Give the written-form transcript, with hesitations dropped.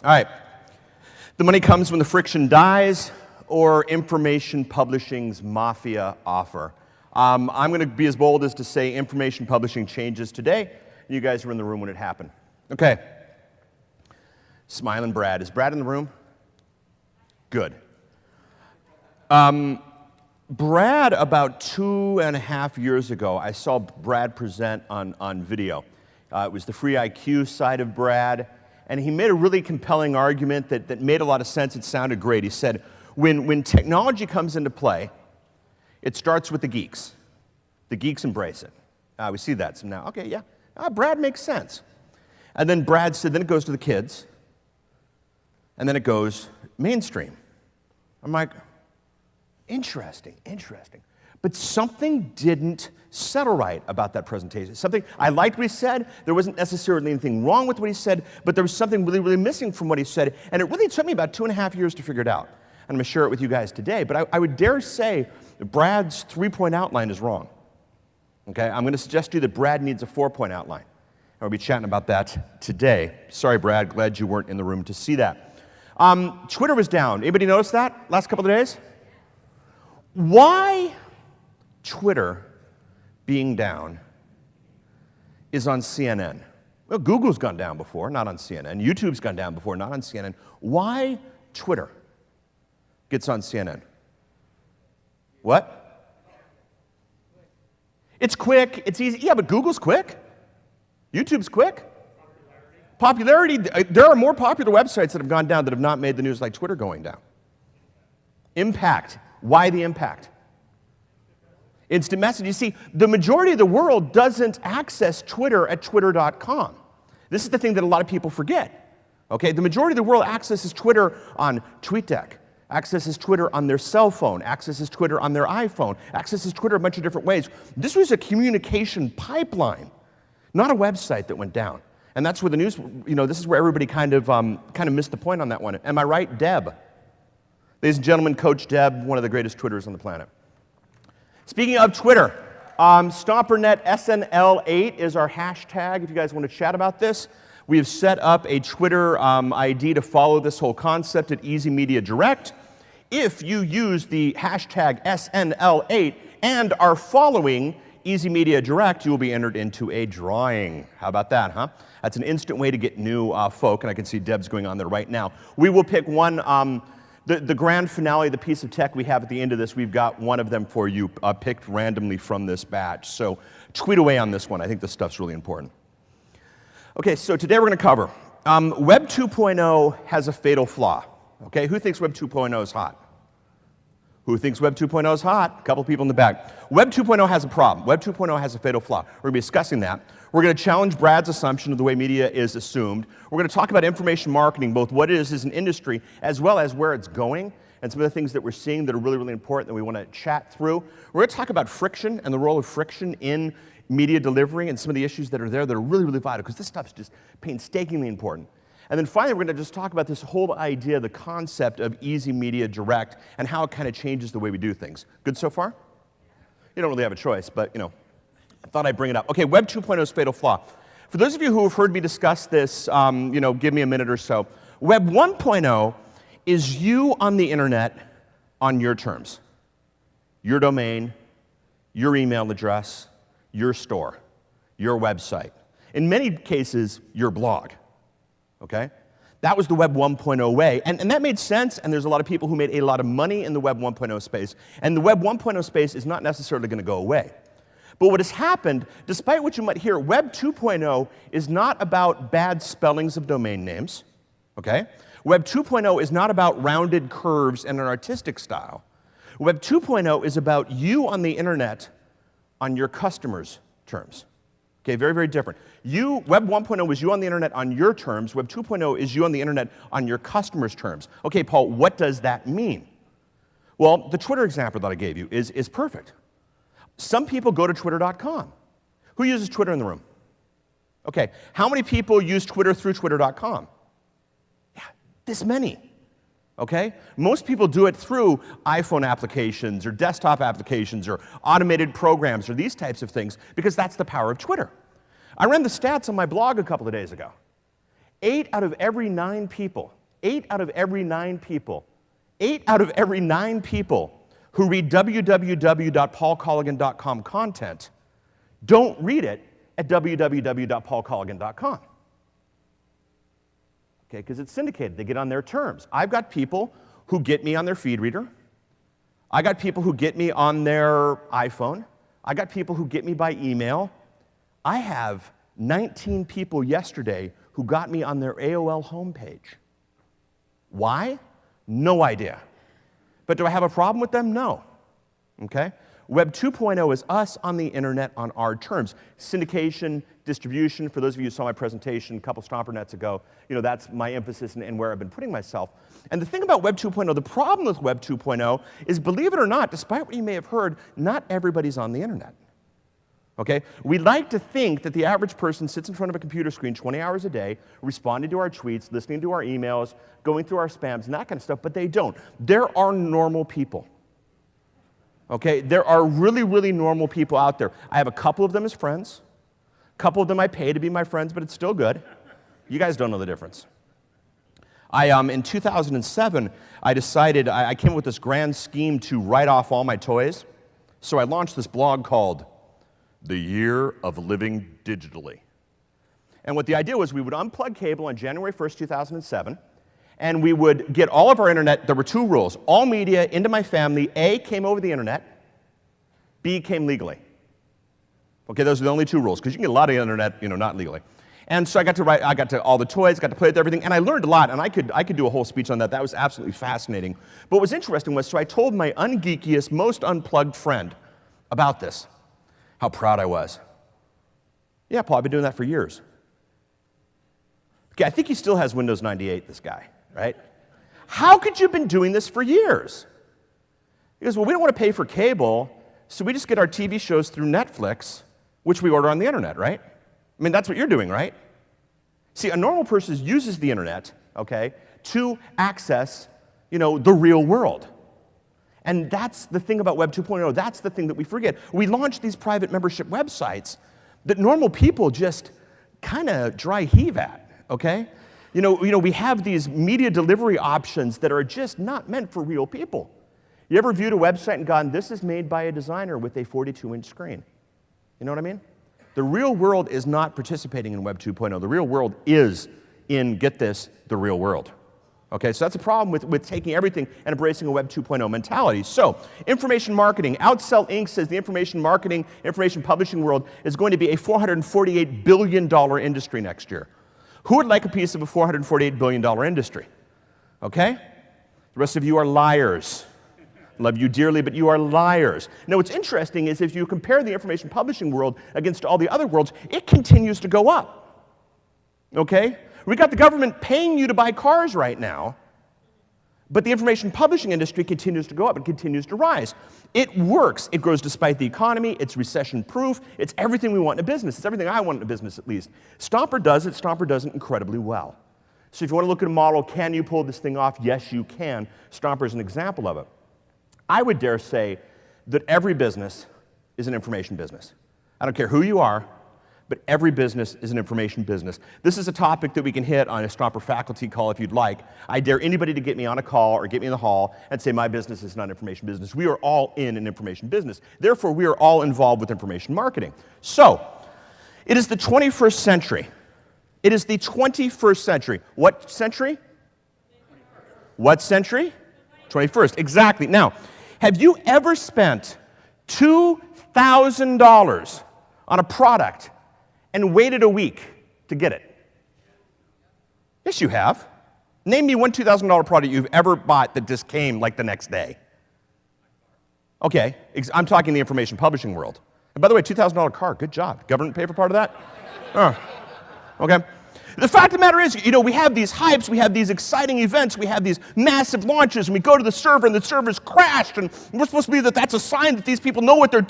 All right. The money comes when the friction dies, or information publishing's mafia offer. I'm going to be as bold as to say information publishing changes today. You guys were in the room when it happened. Okay. Smiling Brad. Is Brad in the room? Good. Brad, about 2.5 years ago, I saw Brad present on video. It was the free IQ side of Brad, and he made a really compelling argument that made a lot of sense. It sounded great. He said, when technology comes into play, it starts with the geeks. The geeks embrace it. We see that so now. Okay, yeah, Brad makes sense. And then Brad said, then it goes to the kids, and then it goes mainstream. I'm like, interesting. But something didn't settle right about that presentation. Something, I liked what he said. There wasn't necessarily anything wrong with what he said, but there was something really, really missing from what he said. And it really took me about 2.5 years to figure it out. And I'm going to share it with you guys today. But I would dare say that Brad's 3-point outline is wrong. Okay, I'm going to suggest to you that Brad needs a 4-point outline. And we'll be chatting about that today. Sorry, Brad, glad you weren't in the room to see that. Twitter was down. Anybody notice that last couple of days? Why Twitter being down is on CNN. Well, Google's gone down before, not on CNN. YouTube's gone down before, not on CNN. Why Twitter gets on CNN? What? It's quick, it's easy. Yeah, but Google's quick. YouTube's quick. Popularity, there are more popular websites that have gone down that have not made the news like Twitter going down. Impact. Why the impact? Instant message. You see, the majority of the world doesn't access Twitter at twitter.com. This is the thing that a lot of people forget. Okay, the majority of the world accesses Twitter on TweetDeck, accesses Twitter on their cell phone, accesses Twitter on their iPhone, accesses Twitter a bunch of different ways. This was a communication pipeline, not a website that went down. And that's where the news, this is where everybody kind of missed the point on that one. Am I right, Deb? Ladies and gentlemen, Coach Deb, one of the greatest Twitters on the planet. Speaking of Twitter, stompernet SNL8 is our hashtag if you guys want to chat about this. We have set up a Twitter ID to follow this whole concept at Easy Media Direct. If you use the hashtag SNL8 and are following Easy Media Direct, you will be entered into a drawing. How about that, huh? That's an instant way to get new folk, and I can see Deb's going on there right now. We will pick one. The grand finale, the piece of tech we have at the end of this, we've got one of them for you picked randomly from this batch. So tweet away on this one. I think this stuff's really important. Okay, so today we're going to cover Web 2.0 has a fatal flaw. Okay, who thinks Web 2.0 is hot? Who thinks Web 2.0 is hot? A couple people in the back. Web 2.0 has a problem. Web 2.0 has a fatal flaw. We're going to be discussing that. We're going to challenge Brad's assumption of the way media is assumed. We're going to talk about information marketing, both what it is as an industry, as well as where it's going, and some of the things that we're seeing that are really, really important that we want to chat through. We're going to talk about friction and the role of friction in media delivery and some of the issues that are there that are really, really vital, because this stuff is just painstakingly important. And then finally, we're going to just talk about this whole idea, the concept of Easy Media Direct, and how it kind of changes the way we do things. Good so far? You don't really have a choice, but, I thought I'd bring it up. Okay, Web 2.0's fatal flaw. For those of you who have heard me discuss this, give me a minute or so. Web 1.0 is you on the internet on your terms. Your domain, your email address, your store, your website. In many cases, your blog. Okay? That was the Web 1.0 way, and that made sense, and there's a lot of people who made a lot of money in the Web 1.0 space, and the Web 1.0 space is not necessarily going to go away. But what has happened, despite what you might hear, Web 2.0 is not about bad spellings of domain names, okay? Web 2.0 is not about rounded curves and an artistic style. Web 2.0 is about you on the internet on your customers' terms. Okay, very, very different. Web 1.0 is you on the internet on your terms. Web 2.0 is you on the internet on your customers' terms. Okay, Paul, what does that mean? Well, the Twitter example that I gave you is perfect. Some people go to twitter.com. Who uses Twitter in the room? Okay, how many people use Twitter through twitter.com? Yeah, this many. Okay? Most people do it through iPhone applications or desktop applications or automated programs or these types of things because that's the power of Twitter. I ran the stats on my blog a couple of days ago. 8 out of every 9 people, 8 out of every 9 people, 8 out of every 9 people who read www.paulcolligan.com content don't read it at www.paulcolligan.com. Okay, because it's syndicated. They get on their terms. I've got people who get me on their feed reader. I got people who get me on their iPhone. I got people who get me by email. I have 19 people yesterday who got me on their AOL homepage. Why? No idea. But do I have a problem with them? No. Okay? Web 2.0 is us on the internet on our terms. Syndication, distribution, for those of you who saw my presentation a couple stompernets ago, that's my emphasis and where I've been putting myself. And the thing about Web 2.0, the problem with Web 2.0 is, believe it or not, despite what you may have heard, not everybody's on the internet. Okay? We like to think that the average person sits in front of a computer screen 20 hours a day, responding to our tweets, listening to our emails, going through our spams, and that kind of stuff, but they don't. There are normal people. Okay? There are really, really normal people out there. I have a couple of them as friends. A couple of them I pay to be my friends, but it's still good. You guys don't know the difference. In 2007, I decided, I came up with this grand scheme to write off all my toys. So I launched this blog called The Year of Living Digitally. And what the idea was, we would unplug cable on January 1st, 2007, and we would get all of our internet. There were 2 rules. All media into my family, A, came over the internet, B, came legally. Okay, those are the only 2 rules, because you can get a lot of internet, not legally. And so I got to all the toys, got to play with everything, and I learned a lot, and I could do a whole speech on that. That was absolutely fascinating. But what was interesting was, so I told my ungeekiest, most unplugged friend about this, how proud I was. Yeah, Paul, I've been doing that for years. Okay, I think he still has Windows 98, this guy, right? How could you have been doing this for years? He goes, well, we don't want to pay for cable, so we just get our TV shows through Netflix, which we order on the internet, right? I mean, that's what you're doing, right? See, a normal person uses the internet, okay, to access, the real world. And that's the thing about Web 2.0. That's the thing that we forget. We launched these private membership websites that normal people just kind of dry heave at, okay? We have these media delivery options that are just not meant for real people. You ever viewed a website and gone, this is made by a designer with a 42-inch screen? You know what I mean? The real world is not participating in Web 2.0. The real world is in, get this, the real world. Okay, so that's a problem with taking everything and embracing a Web 2.0 mentality. So, information marketing. Outsell Inc. says the information marketing, information publishing world is going to be a $448 billion industry next year. Who would like a piece of a $448 billion industry? Okay? The rest of you are liars. Love you dearly, but you are liars. Now, what's interesting is if you compare the information publishing world against all the other worlds, it continues to go up. Okay? We got the government paying you to buy cars right now, but the information publishing industry continues to go up and continues to rise. It works. It grows despite the economy. It's recession-proof. It's everything we want in a business. It's everything I want in a business, at least. Stomper does it. Stomper does it incredibly well. So if you want to look at a model, can you pull this thing off? Yes, you can. Stomper is an example of it. I would dare say that every business is an information business. I don't care who you are, but every business is an information business. This is a topic that we can hit on a Stomper faculty call if you'd like. I dare anybody to get me on a call or get me in the hall and say my business is not an information business. We are all in an information business. Therefore, we are all involved with information marketing. So, it is the 21st century. It is the 21st century. What century? 21st. What century? 21st, exactly. Now, have you ever spent $2,000 on a product and waited a week to get it? Yes, you have. Name me one $2,000 product you've ever bought that just came like the next day. Okay, I'm talking the information publishing world. And by the way, $2,000 car, good job. Government pay for part of that? Okay. The fact of the matter is, we have these hypes, we have these exciting events, we have these massive launches, and we go to the server, and the server's crashed, and we're supposed to believe that that's a sign that these people know what they're